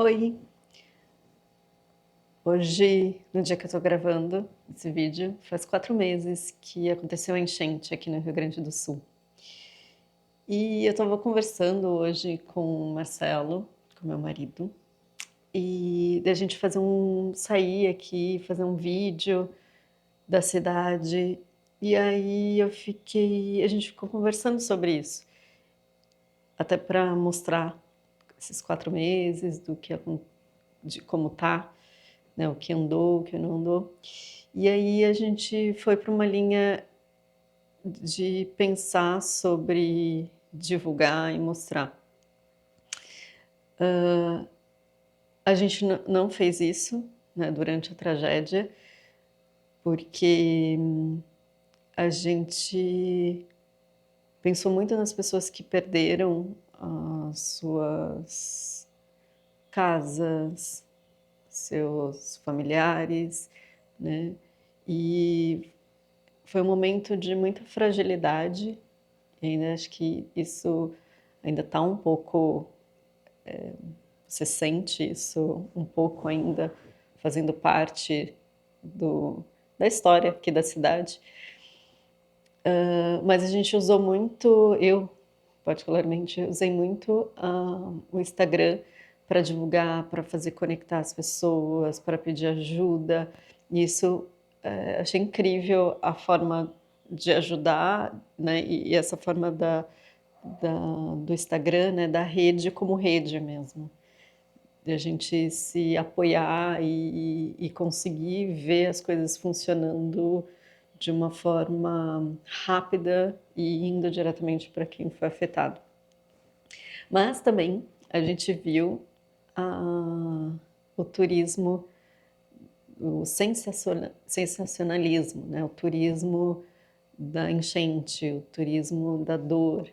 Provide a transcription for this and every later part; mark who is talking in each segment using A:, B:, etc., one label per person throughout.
A: Oi, hoje, no dia que eu tô gravando esse vídeo, faz 4 meses que aconteceu a enchente aqui no Rio Grande do Sul. E eu tava conversando hoje com o Marcelo, com meu marido, e da gente sair aqui, fazer um vídeo da cidade. E aí a gente ficou conversando sobre isso, até para mostrar esses 4 meses de como tá, né, o que andou, o que não andou. E aí a gente foi para uma linha de pensar sobre divulgar e mostrar. A gente não fez isso, né, durante a tragédia, porque a gente pensou muito nas pessoas que perderam as suas casas, seus familiares, né? E foi um momento de muita fragilidade, e ainda acho que isso ainda está um pouco. Você sente isso um pouco ainda fazendo parte da história aqui da cidade. Mas a gente usou muito, eu particularmente, usei muito o Instagram para divulgar, para fazer conectar as pessoas, para pedir ajuda. E isso, achei incrível a forma de ajudar, né? E essa forma do Instagram, né? Da rede como rede mesmo. De a gente se apoiar e conseguir ver as coisas funcionando de uma forma rápida e indo diretamente para quem foi afetado. Mas também a gente viu a, o turismo, o sensacionalismo, né? O turismo da enchente, o turismo da dor.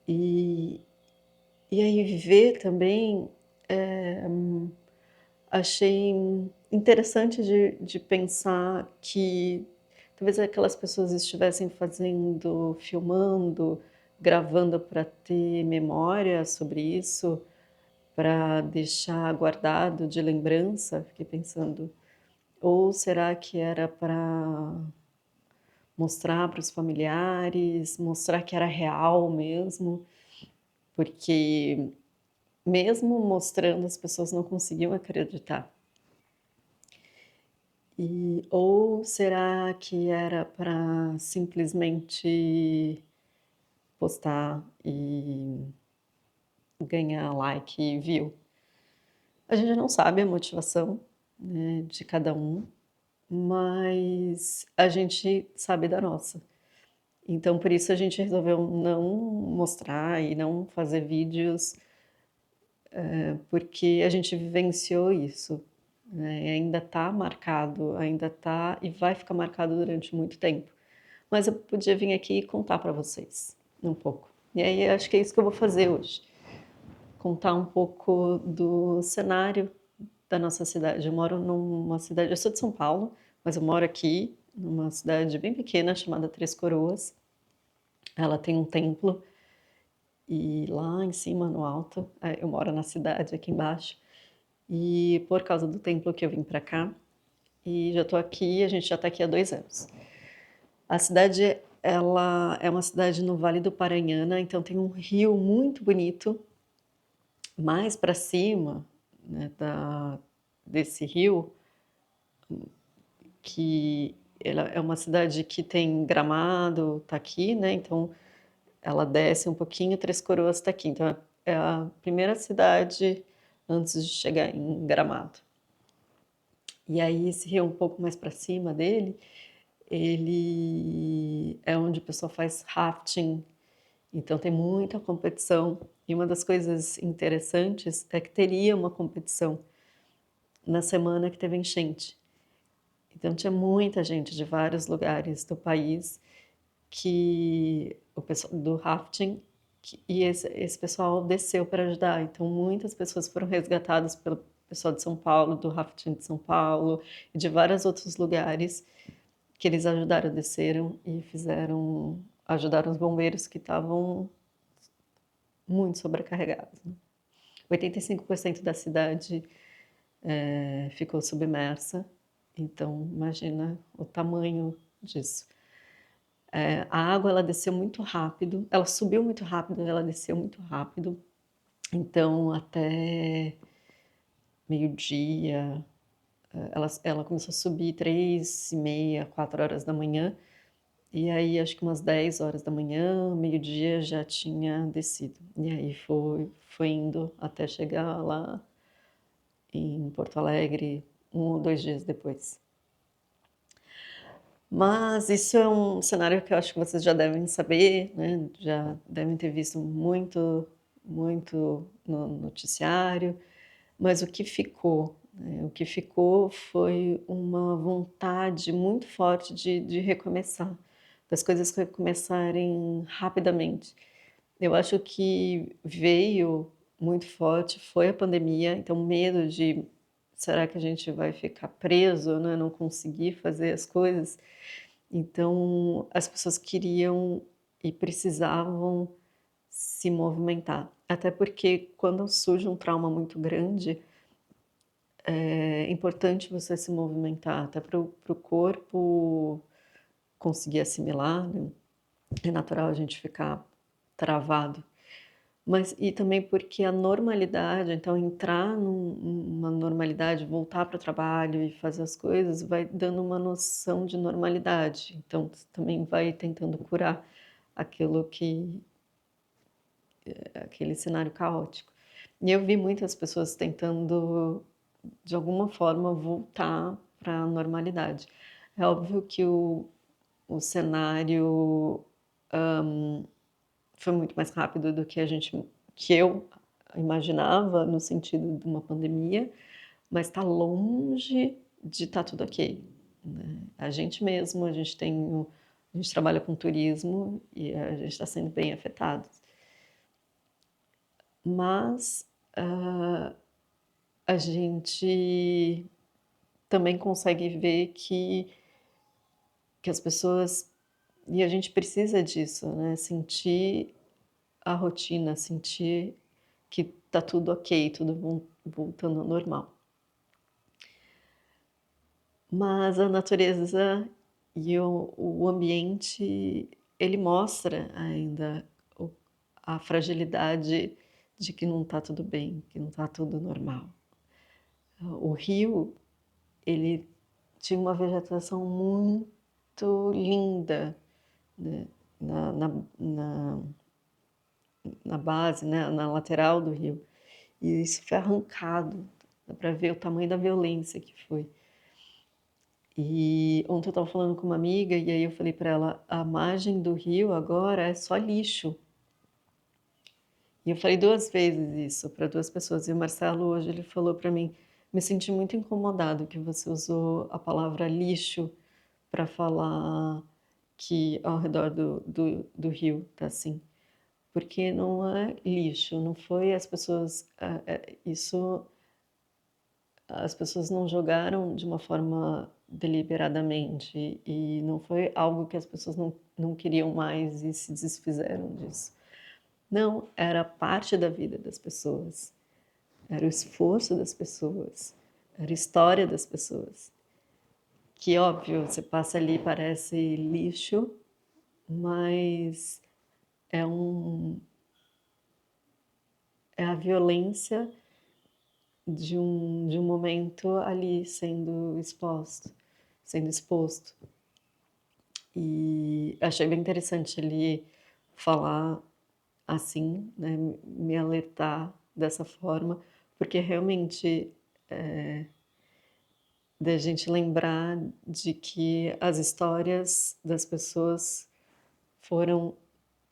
A: E, e aí ver também, achei interessante de pensar que talvez aquelas pessoas estivessem filmando, gravando para ter memória sobre isso, para deixar guardado de lembrança, fiquei pensando. Ou será que era para mostrar para os familiares, mostrar que era real mesmo? Porque mesmo mostrando, as pessoas não conseguiam acreditar. Ou será que era para simplesmente postar e ganhar like e view? A gente não sabe a motivação, né, de cada um, mas a gente sabe da nossa. Então, por isso a gente resolveu não mostrar e não fazer vídeos, porque a gente vivenciou isso, né, e ainda está marcado, ainda está e vai ficar marcado durante muito tempo. Mas eu podia vir aqui e contar para vocês um pouco. E aí acho que é isso que eu vou fazer hoje. Contar um pouco do cenário da nossa cidade. Eu moro numa cidade, eu sou de São Paulo, mas eu moro aqui numa cidade bem pequena chamada Três Coroas. Ela tem um templo e lá em cima, no alto, eu moro na cidade aqui embaixo. E por causa do templo que eu vim para cá, e já estou aqui, a gente já está aqui há 2 anos. A cidade, ela é uma cidade no Vale do Paranhana, então tem um rio muito bonito. Mais para cima, né, desse rio, que ela é uma cidade que tem Gramado, tá aqui, né? Então ela desce um pouquinho, Três Coroas está aqui. Então é a primeira cidade antes de chegar em Gramado. E aí esse rio um pouco mais para cima dele, ele é onde o pessoal faz rafting. Então tem muita competição. E uma das coisas interessantes é que teria uma competição na semana que teve enchente. Então tinha muita gente de vários lugares do país, que o pessoal do rafting, e esse pessoal desceu para ajudar. Então muitas pessoas foram resgatadas pelo pessoal de São Paulo, do rafting de São Paulo e de vários outros lugares, que eles ajudaram, desceram e ajudaram os bombeiros que estavam muito sobrecarregados, né? 85% da cidade ficou submersa, então imagina o tamanho disso. A água ela desceu muito rápido, ela subiu muito rápido, ela desceu muito rápido, então até meio-dia, ela começou a subir 3h30, 4h, e aí acho que umas 10h, meio-dia já tinha descido. E aí foi indo até chegar lá em Porto Alegre 1 ou 2 dias depois. Mas isso é um cenário que eu acho que vocês já devem saber, né, já devem ter visto muito no noticiário, mas o que ficou, né, o que ficou foi uma vontade muito forte de recomeçar, das coisas recomeçarem rapidamente. Eu acho que veio muito forte foi a pandemia, então medo de: "Será que a gente vai ficar preso, né, não conseguir fazer as coisas?". Então, as pessoas queriam e precisavam se movimentar. Até porque quando surge um trauma muito grande, é importante você se movimentar, até para o corpo conseguir assimilar, né. É natural a gente ficar travado. Mas e também porque a normalidade, então entrar numa normalidade, voltar para o trabalho e fazer as coisas, vai dando uma noção de normalidade. Então você também vai tentando curar aquilo que aquele cenário caótico. E eu vi muitas pessoas tentando, de alguma forma, voltar para a normalidade. É óbvio que o cenário, foi muito mais rápido do que que eu imaginava, no sentido de uma pandemia, mas está longe de estar tudo ok, né. A gente mesmo, a gente trabalha com turismo e a gente está sendo bem afetado. Mas, a gente também consegue ver que as pessoas e a gente precisa disso, né, sentir a rotina, sentir que tá tudo ok, tudo voltando ao normal. Mas a natureza e o ambiente, ele mostra ainda o a fragilidade de que não está tudo bem, que não está tudo normal. O rio, ele tinha uma vegetação muito linda, né, na na na na base, né, na lateral do rio. E isso foi arrancado, dá para ver o tamanho da violência que foi. E ontem eu estava falando com uma amiga, e aí eu falei para ela: "A margem do rio agora é só lixo". E eu falei 2 vezes isso para 2 pessoas, e o Marcelo hoje ele falou para mim: "Me senti muito incomodado que você usou a palavra lixo para falar que ao redor do rio tá assim". Porque não é lixo, não foi as pessoas, isso as pessoas não jogaram de uma forma deliberadamente, e não foi algo que as pessoas não queriam mais e se desfizeram disso. Não, era parte da vida das pessoas, era o esforço das pessoas, era a história das pessoas. Que óbvio, você passa ali parece lixo, mas é um é a violência de um momento ali sendo exposto. E achei bem interessante ele falar assim, né, me alertar dessa forma, porque realmente, da gente lembrar de que as histórias das pessoas foram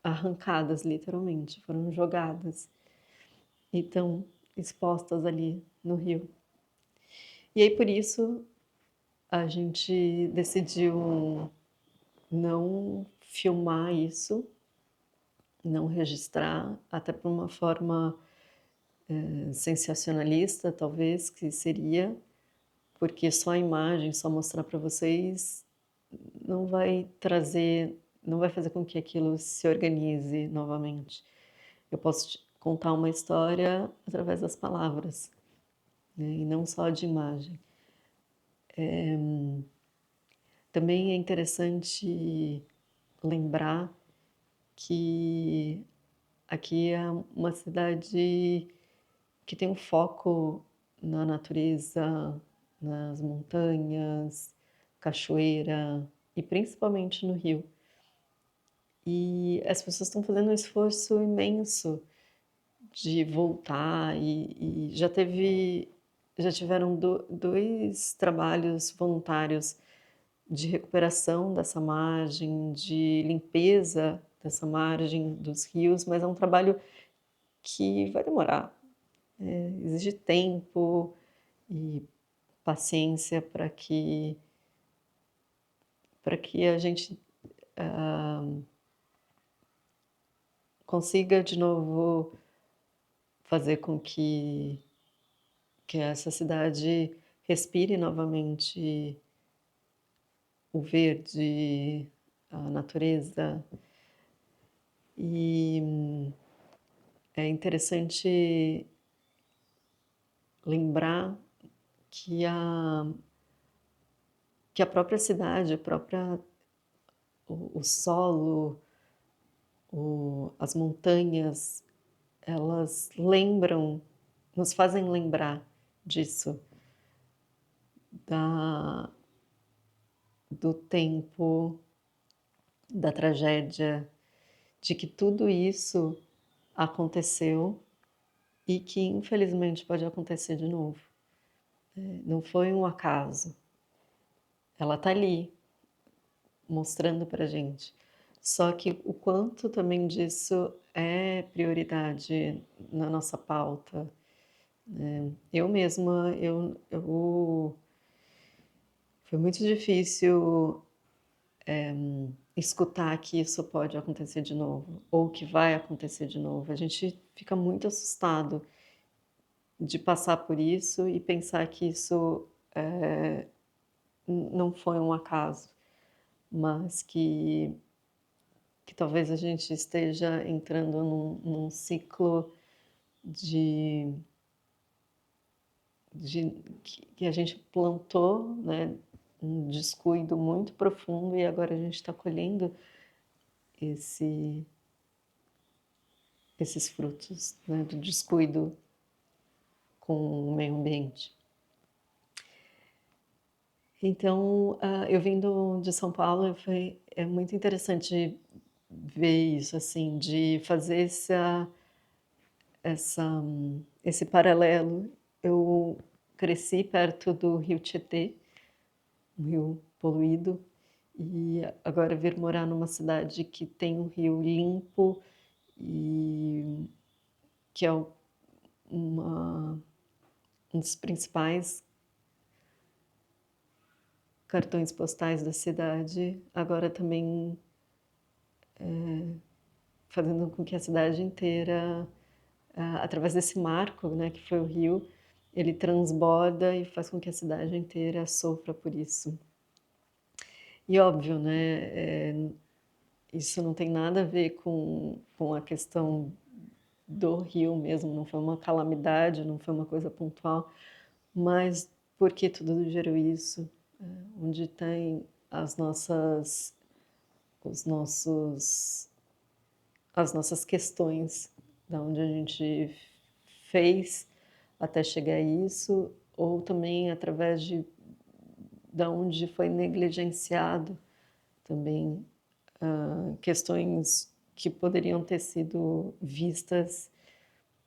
A: arrancadas literalmente, foram jogadas e estão expostas ali no rio. E aí por isso a gente decidiu não filmar isso, não registrar, até por uma forma, sensacionalista, talvez, que seria, porque só a imagem, só mostrar para vocês, não vai fazer com que aquilo se organize novamente. Eu posso contar uma história através das palavras, né, e não só de imagem. Também é interessante lembrar que aqui é uma cidade que tem um foco na natureza, nas montanhas, cachoeira e principalmente no rio. E as pessoas estão fazendo um esforço imenso de voltar e já tiveram 2 trabalhos voluntários de recuperação dessa margem, de limpeza dessa margem dos rios, mas é um trabalho que vai demorar, exige tempo e paciência para que a gente, consiga de novo fazer com que essa cidade respire novamente o verde, a natureza. E é interessante lembrar que a própria cidade, a própria o solo, as montanhas, elas nos fazem lembrar disso, da do tempo, da tragédia, de que tudo isso aconteceu e que infelizmente pode acontecer de novo. Não foi um acaso. Ela está ali, mostrando pra gente. Só que o quanto também disso é prioridade na nossa pauta, né. Eu mesma, foi muito difícil escutar que isso pode acontecer de novo, ou que vai acontecer de novo. A gente fica muito assustado de passar por isso e pensar que isso, não foi um acaso, mas que talvez a gente esteja entrando num ciclo de que a gente plantou, né, um descuido muito profundo e agora a gente está colhendo esse esses frutos, né, do descuido com o meio ambiente. Então, eu vindo de São Paulo, é muito interessante ver isso, assim, de fazer essa esse paralelo. Eu cresci perto do rio Tietê, um rio poluído, e agora vir morar numa cidade que tem um rio limpo e que é uma um dos principais cartões postais da cidade, agora também fazendo com que a cidade inteira, através desse marco, né, que foi o rio, ele transborda e faz com que a cidade inteira sofra por isso. E óbvio, né, isso não tem nada a ver com a questão do rio mesmo, não foi uma calamidade, não foi uma coisa pontual, mas porque tudo gerou isso? Onde tem as nossas os nossos as nossas questões, da onde a gente fez até chegar a isso, ou também através da onde foi negligenciado também, questões que poderiam ter sido vistas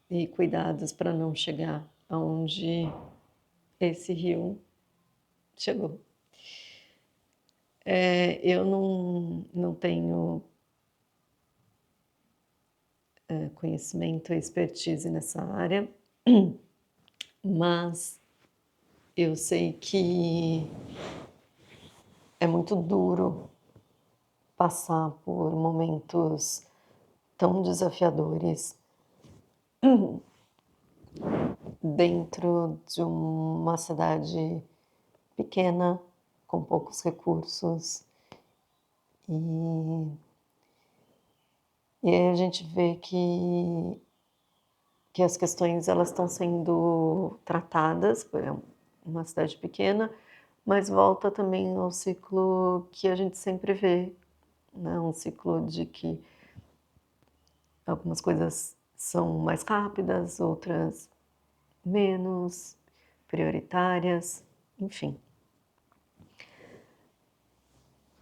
A: e cuidadas para não chegar aonde esse rio chegou. Eu não tenho, conhecimento e expertise nessa área, mas eu sei que é muito duro passar por momentos tão desafiadores dentro de uma cidade pequena, com poucos recursos, e e aí a gente vê que que as questões elas estão sendo tratadas, é uma cidade pequena, mas volta também ao ciclo que a gente sempre vê, né, um ciclo de que algumas coisas são mais rápidas, outras menos prioritárias, enfim.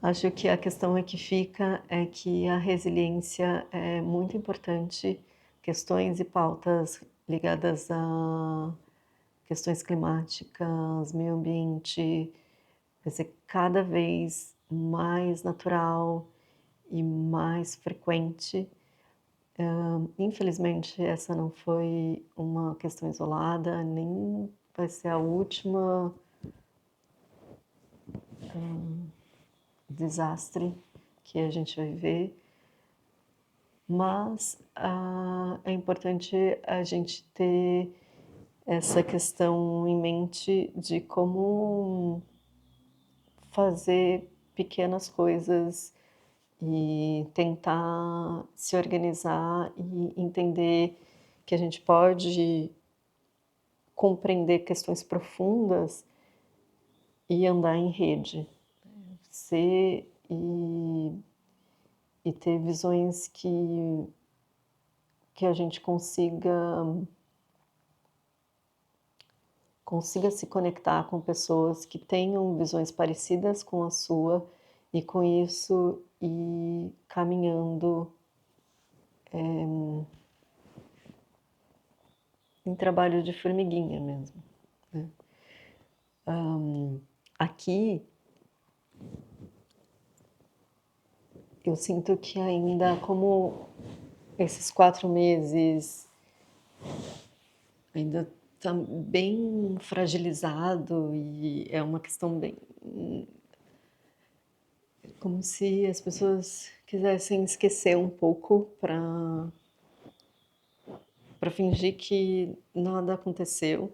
A: Acho que a questão é que fica é que a resiliência é muito importante, questões e pautas ligadas a questões climáticas, meio ambiente, vai ser cada vez mais natural e mais frequente. Infelizmente, essa não foi uma questão isolada, nem vai ser a última desastre que a gente vai ver, mas é importante a gente ter essa questão em mente de como fazer pequenas coisas e tentar se organizar e entender que a gente pode compreender questões profundas e andar em rede, ser e ter visões que a gente consiga se conectar com pessoas que tenham visões parecidas com a sua e com isso ir caminhando em trabalho de formiguinha mesmo, né. Aqui eu sinto que ainda como esses 4 meses ainda está bem fragilizado e é uma questão bem como se as pessoas quisessem esquecer um pouco para fingir que nada aconteceu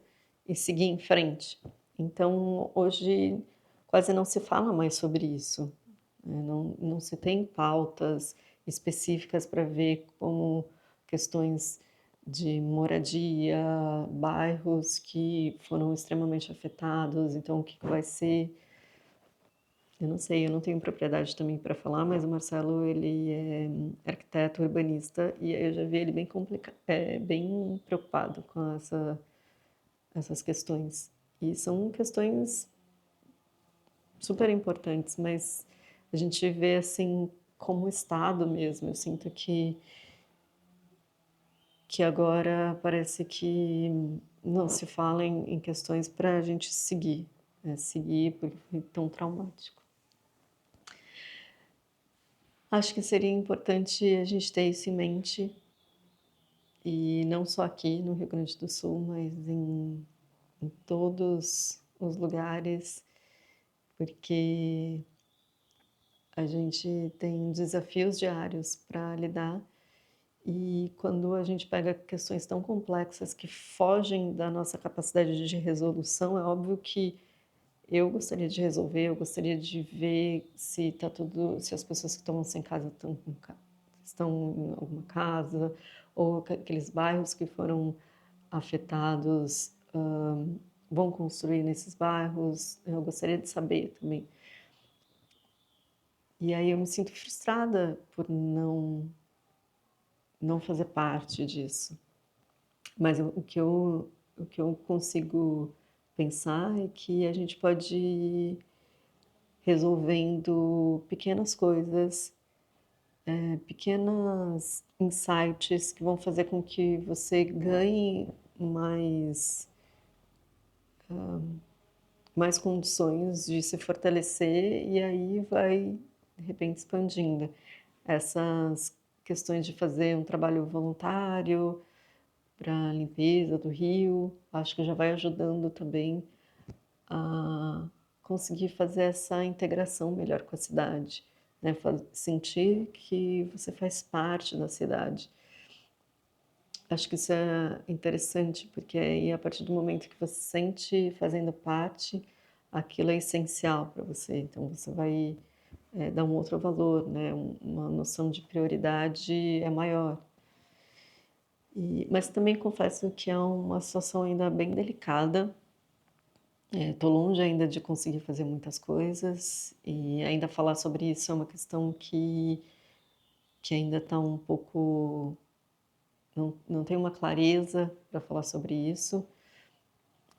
A: e seguir em frente. Então, hoje quase não se fala mais sobre isso, né, não se tem pautas específicas para ver como questões de moradia, bairros que foram extremamente afetados, então o que que vai ser. Eu não sei, eu não tenho propriedade também para falar, mas o Marcelo ele é arquiteto urbanista e eu já vi ele bem preocupado com essas questões. E são questões super importantes, mas a gente vê assim como Estado mesmo. Eu sinto que agora parece que não se fala em questões para a gente seguir, né? Seguir porque foi tão traumático. Acho que seria importante a gente ter isso em mente, e não só aqui no Rio Grande do Sul, mas em todos os lugares, porque a gente tem desafios diários para lidar e quando a gente pega questões tão complexas que fogem da nossa capacidade de resolução, é óbvio que eu gostaria de resolver, eu gostaria de ver se tá tudo, se as pessoas que estão sem casa estão em alguma casa, ou aqueles bairros que foram afetados, vão construir nesses bairros. Eu gostaria de saber também. E aí eu me sinto frustrada por não fazer parte disso. Mas o que eu consigo pensar é que a gente pode ir resolvendo pequenas coisas, pequenos insights que vão fazer com que você ganhe mais, mais condições de se fortalecer e aí vai, de repente, expandindo. Essas questões de fazer um trabalho voluntário para a limpeza do rio, acho que já vai ajudando também a conseguir fazer essa integração melhor com a cidade, né? Sentir que você faz parte da cidade. Acho que isso é interessante, porque aí a partir do momento que você se sente fazendo parte, aquilo é essencial para você. Então você vai dar um outro valor, né? Uma noção de prioridade é maior. Mas também confesso que é uma situação ainda bem delicada. Tô longe ainda de conseguir fazer muitas coisas e ainda falar sobre isso é uma questão que ainda está um pouco, não tenho uma clareza para falar sobre isso,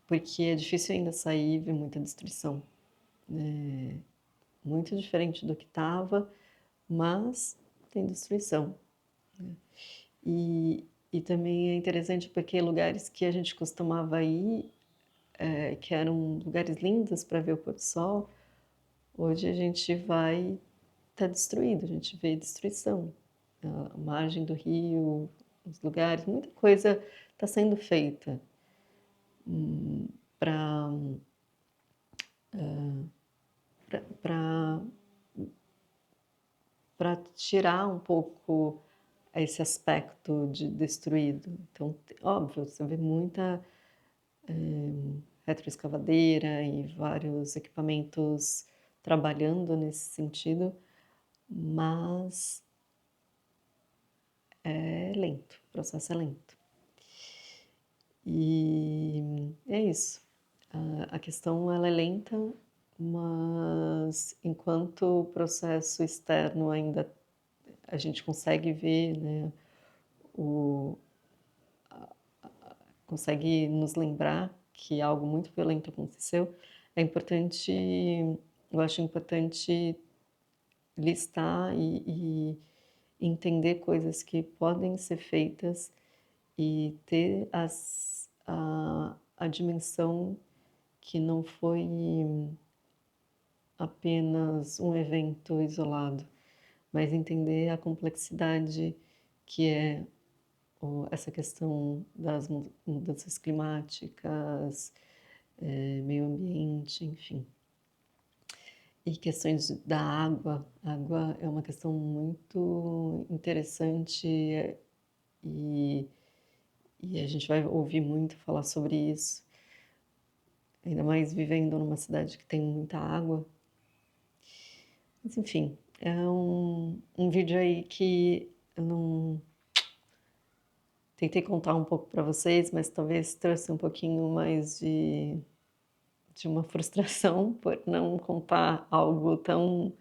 A: porque é difícil ainda sair e ver muita destruição. Muito diferente do que estava, mas tem destruição. E também é interessante porque lugares que a gente costumava ir, que eram lugares lindos para ver o pôr do sol, hoje a gente vai, tá destruído, a gente vê destruição. A margem do rio, os lugares, muita coisa está sendo feita para para para tirar um pouco esse aspecto de destruído. Então, óbvio, você vê muita retroescavadeira e vários equipamentos trabalhando nesse sentido, mas é lento, o processo é lento. E é isso. A questão ela é lenta, mas enquanto o processo externo ainda a gente consegue ver, né, o, consegue nos lembrar que algo muito violento aconteceu, é importante, eu acho importante listar e entender coisas que podem ser feitas e ter a dimensão que não foi apenas um evento isolado, mas entender a complexidade que é essa questão das mudanças climáticas, meio ambiente, enfim. E questões da água. A água é uma questão muito interessante e, e a gente vai ouvir muito falar sobre isso, ainda mais vivendo numa cidade que tem muita água. Mas enfim, é um vídeo aí que eu não tentei contar um pouco para vocês, mas talvez trouxe um pouquinho mais de uma frustração por não contar algo tão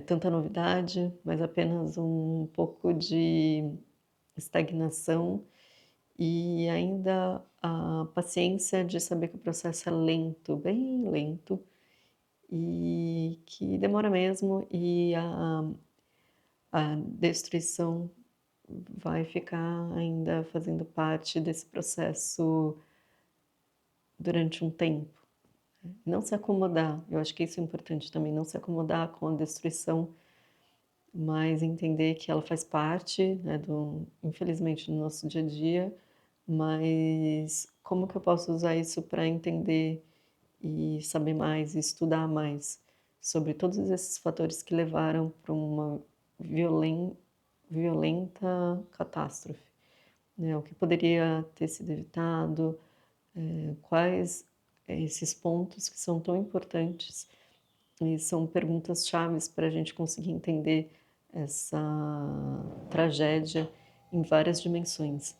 A: tanta novidade, mas apenas um pouco de estagnação e ainda a paciência de saber que o processo é lento, bem lento, e que demora mesmo, e a destruição vai ficar ainda fazendo parte desse processo durante um tempo. Não se acomodar, eu acho que isso é importante também, não se acomodar com a destruição, mas entender que ela faz parte, né, infelizmente, do nosso dia a dia, mas como que eu posso usar isso para entender e saber mais, e estudar mais sobre todos esses fatores que levaram para uma violenta catástrofe, né? O que poderia ter sido evitado, quais esses pontos que são tão importantes e são perguntas chaves para a gente conseguir entender essa tragédia em várias dimensões.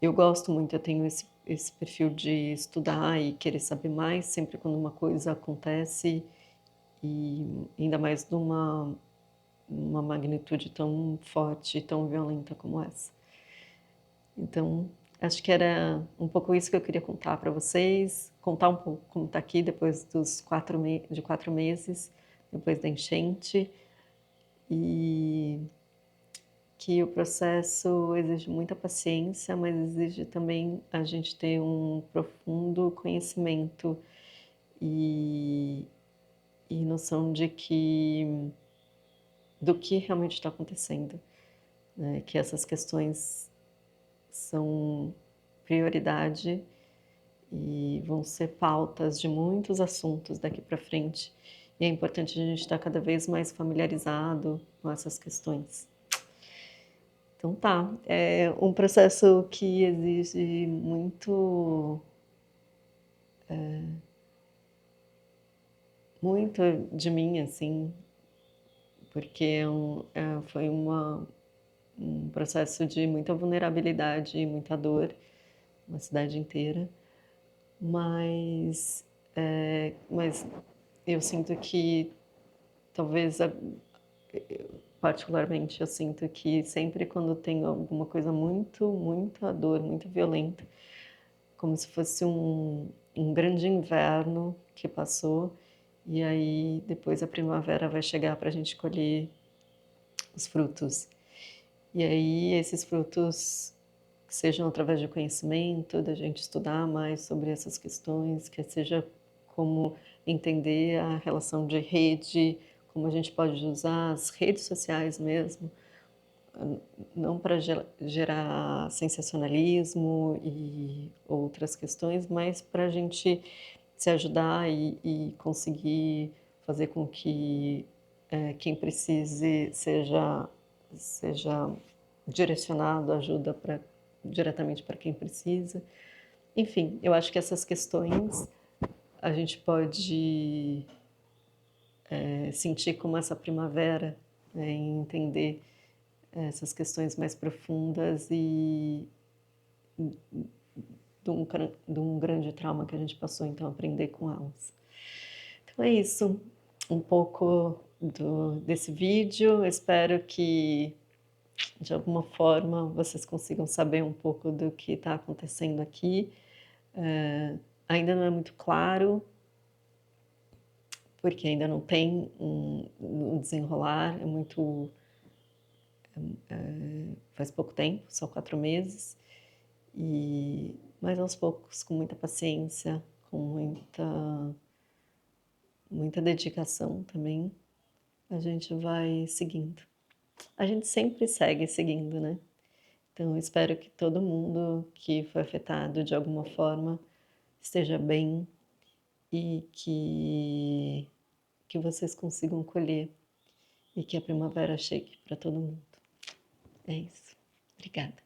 A: Eu gosto muito, eu tenho esse perfil de estudar e querer saber mais sempre quando uma coisa acontece e ainda mais numa uma magnitude tão forte, tão violenta como essa. Então, acho que era um pouco isso que eu queria contar para vocês, contar um pouco como está aqui depois de 4 meses, depois da enchente, e que o processo exige muita paciência, mas exige também a gente ter um profundo conhecimento e, e noção do que realmente está acontecendo, né? Que essas questões são prioridade e vão ser pautas de muitos assuntos daqui para frente. E é importante a gente estar cada vez mais familiarizado com essas questões. Então tá, é um processo que exige muito de mim, assim, porque foi um processo de muita vulnerabilidade e muita dor, uma cidade inteira, mas eu sinto que talvez, particularmente, eu sinto que sempre quando tem alguma coisa muita dor, muito violenta, como se fosse um grande inverno que passou, e aí depois a primavera vai chegar para a gente colher os frutos. E aí esses frutos, que sejam através de conhecimento, da gente estudar mais sobre essas questões, que seja como entender a relação de rede, como a gente pode usar as redes sociais mesmo, não para gerar sensacionalismo e outras questões, mas para a gente se ajudar e conseguir fazer com que quem precise seja direcionado, ajuda diretamente para quem precisa. Enfim, eu acho que essas questões a gente pode sentir como essa primavera, né, e entender essas questões mais profundas e de um grande trauma que a gente passou, então aprender com elas. Então é isso, um pouco desse vídeo. Espero que de alguma forma vocês consigam saber um pouco do que está acontecendo aqui. Ainda não é muito claro, porque ainda não tem um desenrolar, faz pouco tempo, só 4 meses, mas aos poucos, com muita paciência, com muita dedicação também, a gente vai seguindo. A gente sempre segue seguindo, né? Então, eu espero que todo mundo que foi afetado de alguma forma esteja bem e que vocês consigam colher e que a primavera chegue para todo mundo. É isso. Obrigada.